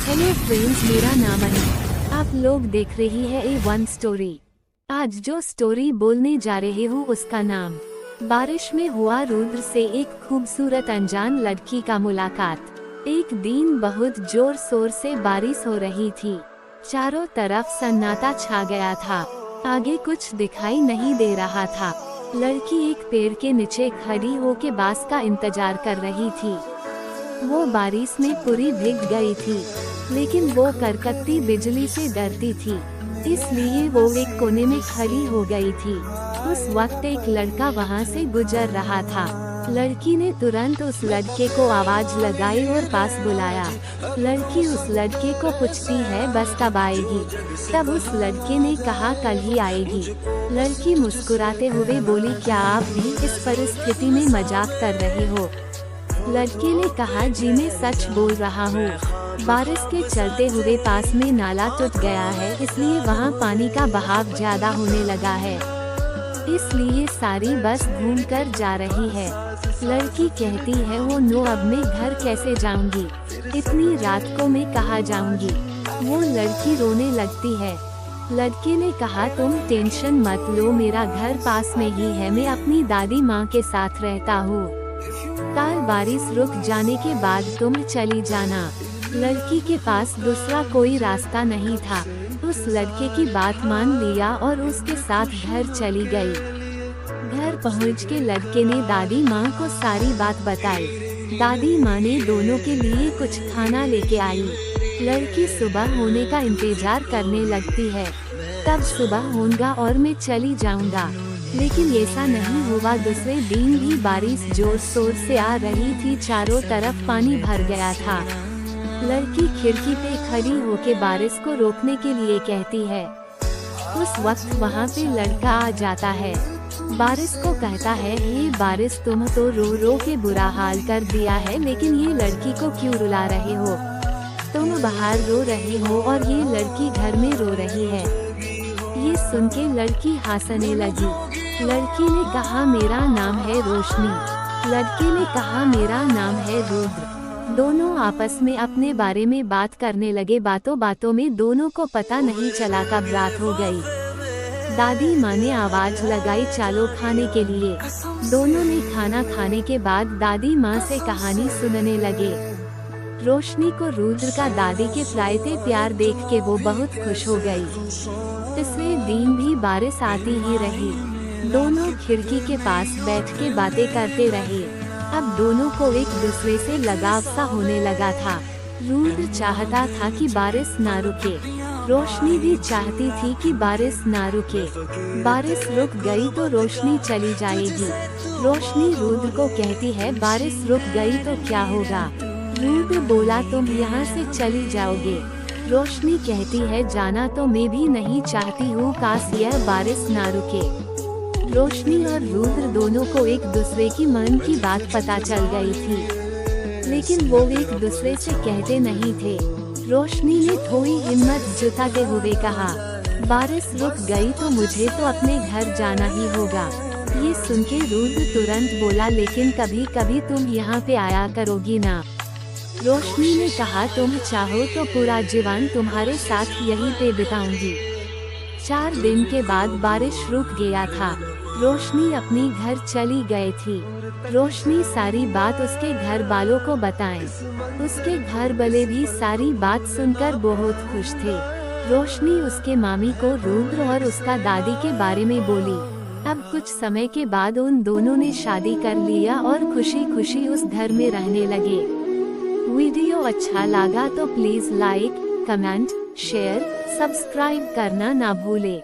Hello friends, मेरा नाम अनु। आप लोग देख रही है A1 स्टोरी। आज जो स्टोरी बोलने जा रहे हूँ उसका नाम बारिश में हुआ रुद्र से एक खूबसूरत अनजान लड़की का मुलाकात। एक दिन बहुत जोर शोर से बारिश हो रही थी। चारों तरफ सन्नाटा छा गया था। आगे कुछ दिखाई नहीं दे रहा था। लड़की एक पेड़ के नीचे खड़ी होकर बारिश का इंतजार कर रही थी। वो बारिश में पूरी भीग गई थी, लेकिन वो कड़कती बिजली से डरती थी, इसलिए वो एक कोने में खड़ी हो गई थी। उस वक्त एक लड़का वहाँ से गुजर रहा था। लड़की ने तुरंत उस लड़के को आवाज लगाई और पास बुलाया। लड़की उस लड़के को पूछती है, बस कब आएगी? तब उस लड़के ने कहा, कल ही आएगी। लड़की मुस्कुराते हुए बोली, क्या आप भी इस परिस्थिति में मजाक कर रहे हो? लड़के ने कहा, जी मैं सच बोल रहा हूँ। बारिश के चलते हुए पास में नाला टूट गया है, इसलिए वहाँ पानी का बहाव ज्यादा होने लगा है, इसलिए सारी बस घूम कर जा रही है। लड़की कहती है, वो नो, अब मैं घर कैसे जाऊंगी? इतनी रात को मैं कहाँ जाऊंगी? वो लड़की रोने लगती है। लड़के ने कहा, तुम टेंशन मत लो, मेरा घर पास में ही है, मैं अपनी दादी माँ के साथ रहता हूँ। कल बारिश रुक जाने के बाद तुम चली जाना। लड़की के पास दूसरा कोई रास्ता नहीं था। उस लड़के की बात मान लिया और उसके साथ घर चली गई। घर पहुंच के लड़के ने दादी माँ को सारी बात बताई। दादी माँ ने दोनों के लिए कुछ खाना लेके आई। लड़की सुबह होने का इंतजार करने लगती है। तब सुबह होगा और मैं चली जाऊंगा, लेकिन ऐसा नहीं हुआ। दूसरे दिन भी बारिश जोर शोर से आ रही थी। चारों तरफ पानी भर गया था। लड़की खिड़की पे खड़ी होके बारिश को रोकने के लिए कहती है। उस वक्त वहाँ पे लड़का आ जाता है। बारिश को कहता है, हे बारिश, तुम तो रो रो के बुरा हाल कर दिया है, लेकिन ये लड़की को क्यों रुला रहे हो? तुम बाहर रो रही हो और ये लड़की घर में रो रही है। ये सुन के लड़की हंसने लगी। लड़की ने कहा, मेरा नाम है रोशनी। लड़के ने कहा, मेरा नाम है रुद्र। दोनों आपस में अपने बारे में बात करने लगे। बातों बातों में दोनों को पता नहीं चला कब रात हो गई। दादी माँ ने आवाज लगाई, चलो खाने के लिए। दोनों ने खाना खाने के बाद दादी माँ से कहानी सुनने लगे। रोशनी को रुद्र का दादी के फैलाते प्यार देख के वो बहुत खुश हो गई। तीसरे दिन भी बारिश आती ही रही। दोनों खिड़की के पास बैठ के बातें करते रहे। अब दोनों को एक दूसरे से लगाव सा होने लगा था। रुद्र चाहता था कि बारिश ना रुके। रोशनी भी चाहती थी कि बारिश ना रुके। बारिश रुक गई तो रोशनी चली जाएगी। रोशनी रुद्र को कहती है, बारिश रुक गई तो क्या होगा? रुद्र बोला, तुम यहाँ से चली जाओगे। रोशनी कहती है, जाना तो मैं भी नहीं चाहती हूँ, काश यह बारिश ना रुके। रोशनी और रुद्र दोनों को एक दूसरे की मन की बात पता चल गई थी, लेकिन वो एक दूसरे से कहते नहीं थे। रोशनी ने थोड़ी हिम्मत जुटाते हुए कहा, बारिश रुक गई तो मुझे तो अपने घर जाना ही होगा। ये सुन के रुद्र तुरंत बोला, लेकिन कभी कभी तुम यहाँ पे आया करोगी ना? रोशनी ने कहा, तुम चाहो तो पूरा जीवन तुम्हारे साथ यहीं पे बिताऊंगी। 4 दिन के बाद बारिश रुक गया था। रोशनी अपनी घर चली गई थी। रोशनी सारी बात उसके घर वालों को बताएं। उसके घर वाले भी सारी बात सुनकर बहुत खुश थे। रोशनी उसके मामी को रुद्र और उसका दादी के बारे में बोली। अब कुछ समय के बाद उन दोनों ने शादी कर लिया और खुशी खुशी उस घर में रहने लगे। वीडियो अच्छा लगा तो please like, comment, share, subscribe करना ना भूले।